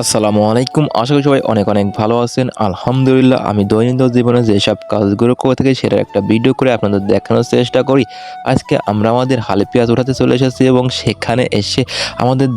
আসসালামু আলাইকুম। আশা করি সবাই অনেক অনেক ভালো আছেন। আলহামদুলিল্লাহ আমি দৈনন্দিন জীবনে যেসব কাজগুলো করে থাকি সেটার একটা ভিডিও করে আপনাদের দেখানোর চেষ্টা করি। আজকে আমরা আমাদের হালি পেঁয়াজ উঠাতে চলে এসেছি এবং সেখানে এসে আমাদের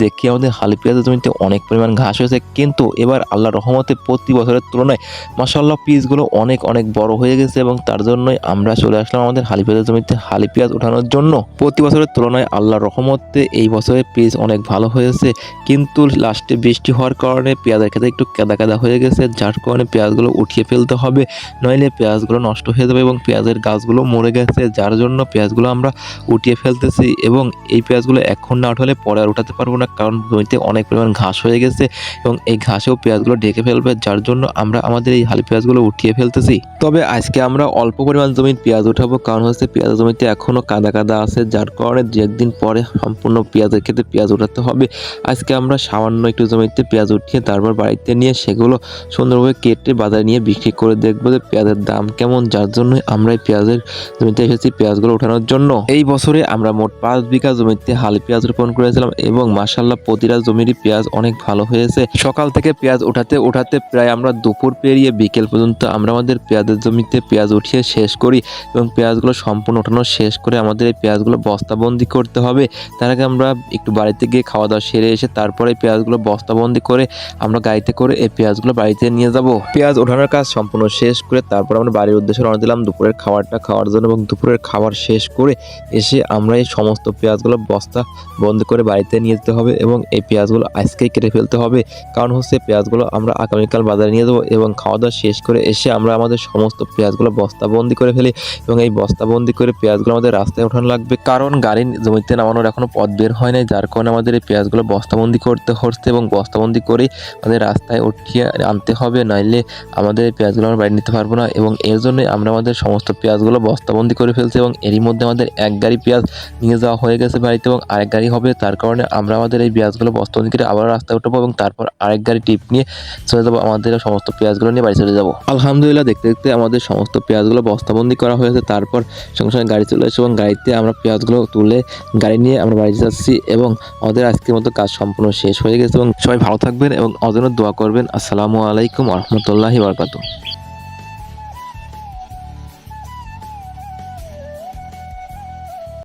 হালি পেঁয়াজের জমিতে অনেক পরিমাণ ঘাস হয়েছে, কিন্তু এবার আল্লাহর রহমতে প্রতি বছরের তুলনায় মাশাআল্লাহ পিচগুলো অনেক অনেক বড় হয়ে গেছে এবং তার জন্যই আমরা চলে আসলাম আমাদের হালি পেঁয়াজের জমিতে হালি পেঁয়াজ ওঠানোর জন্য। প্রতি বছরের তুলনায় আল্লাহর রহমতে এই বছরের পিচ অনেক ভালো হয়েছে, কিন্তু লাস্টে বৃষ্টি হওয়ার কারণে পেঁয়াজের ক্ষেত্রে একটু কাদা কাদা হয়ে গেছে, যার কারণে পেঁয়াজগুলো উঠিয়ে ফেলতে হবে, নইলে পেঁয়াজগুলো নষ্ট হয়ে যাবে এবং পেঁয়াজের গাছগুলো মরে গেছে, যার জন্য পেঁয়াজগুলো আমরা উঠিয়ে ফেলতেছি। এবং এই পেঁয়াজগুলো এখন না উঠালে পরে আর উঠাতে পারবো না, কারণ জমিতে অনেক পরিমাণ ঘাস হয়ে গেছে এবং এই ঘাসেও পেঁয়াজগুলো ঢেকে ফেলবে, যার জন্য আমরা আমাদের এই হালি পেঁয়াজগুলো উঠিয়ে ফেলতেছি। তবে আজকে আমরা অল্প পরিমাণ জমির পেঁয়াজ উঠাবো, কারণ হচ্ছে পেঁয়াজ জমিতে এখনো কাদা কাদা আছে, যার কারণে দু একদিন পরে সম্পূর্ণ পেঁয়াজের ক্ষেত্রে পেঁয়াজ উঠাতে হবে। আজকে আমরা সামান্য একটু জমিতে পেঁয়াজ উঠিয়ে তারপর বাড়িতে নিয়ে সেগুলো সুন্দরভাবে কেটে বাজারে নিয়ে বিক্রি করে দেখবো যে পেঁয়াজের দাম কেমন, যার জন্য আমরা এই পেঁয়াজের জমিতে এসেছি পেঁয়াজগুলো ওঠানোর জন্য। এই বছরে আমরা মোট 5 বিঘা জমিতে হালি পেঁয়াজ রোপণ করেছিলাম এবং মাশাআল্লাহ প্রতিটা জমিরই পেঁয়াজ অনেক ভালো হয়েছে। সকাল থেকে পেঁয়াজ উঠাতে প্রায় আমরা দুপুর পেরিয়ে বিকেল পর্যন্ত আমরা আমাদের পেঁয়াজের জমিতে পেঁয়াজ উঠিয়ে শেষ করি এবং পেঁয়াজগুলো সম্পূর্ণ ওঠানো শেষ করে আমাদের এই পেঁয়াজগুলো বস্তাবন্দি করতে হবে। তার আগে আমরা একটু বাড়িতে গিয়ে খাওয়া দাওয়া সেরে এসে তারপরে পেঁয়াজগুলো বস্তাবন্দি করে আমরা গাড়িতে করে এই পেঁয়াজগুলো বাড়িতে নিয়ে যাব। পেঁয়াজ ওঠানোর কাজ সম্পূর্ণ শেষ করে তারপর আমরা বাড়ির উদ্দেশ্যে রওনা দিলাম দুপুরের খাবারটা খাওয়ার জন্য, এবং দুপুরের খাবার শেষ করে এসে আমরা এই সমস্ত পেঁয়াজগুলো বস্তা বন্ধ করে বাড়িতে নিয়ে যেতে হবে এবং এই পেঁয়াজগুলো আজকেই কেটে ফেলতে হবে, কারণ হচ্ছে পেঁয়াজগুলো আমরা আগামীকাল বাজারে নিয়ে যাবো। এবং খাওয়া দাওয়া শেষ করে এসে আমরা আমাদের সমস্ত পেঁয়াজগুলো বস্তাবন্দি করে ফেলি এবং এই বস্তাবন্দি করে পেঁয়াজগুলো আমাদের রাস্তায় ওঠানো লাগবে, কারণ গাড়ি জমিতে নামানোর এখনো পথ বের হয় নাই, যার কারণে আমাদের এই পেঁয়াজগুলো বস্তাবন্দি করতে হচ্ছে এবং বস্তাবন্দি করে আমাদের রাস্তায় উঠিয়ে আনতে হবে, নাইলে আমাদের এই পেঁয়াজগুলো আমরা বাড়ি নিতে পারবো না। এবং এর জন্যই আমরা আমাদের সমস্ত পেঁয়াজগুলো বস্তাবন্দি করে ফেলছি এবং এরই মধ্যে আমাদের এক গাড়ি পেঁয়াজ নিয়ে যাওয়া হয়ে গেছে বাড়িতে এবং আরেক গাড়ি হবে, তার কারণে আমরা আমাদের এই পেঁয়াজগুলো বস্তাবন্দি করে আবার রাস্তায় উঠাবো এবং তারপর আরেক গাড়ি টিপ নিয়ে চলে যাবো, আমাদের সমস্ত পেঁয়াজগুলো নিয়ে বাড়ি চলে যাবো। আলহামদুলিল্লাহ দেখতে দেখতে আমাদের সমস্ত পেঁয়াজগুলো বস্তাবন্দি করা হয়েছে, তারপর সঙ্গে সঙ্গে গাড়ি চলে এসেছে এবং গাড়িতে আমরা পেঁয়াজগুলো তুলে গাড়ি নিয়ে আমরা বাড়ি যাচ্ছি এবং আমাদের আজকের মতো কাজ সম্পূর্ণ শেষ হয়ে গেছে। এবং সবাই ভালো থাকবেন এবং অজন্য দোয়া করবেন। আসসালামু আলাইকুম ওয়া রাহমাতুল্লাহি ওয়া বারাকাতুহু।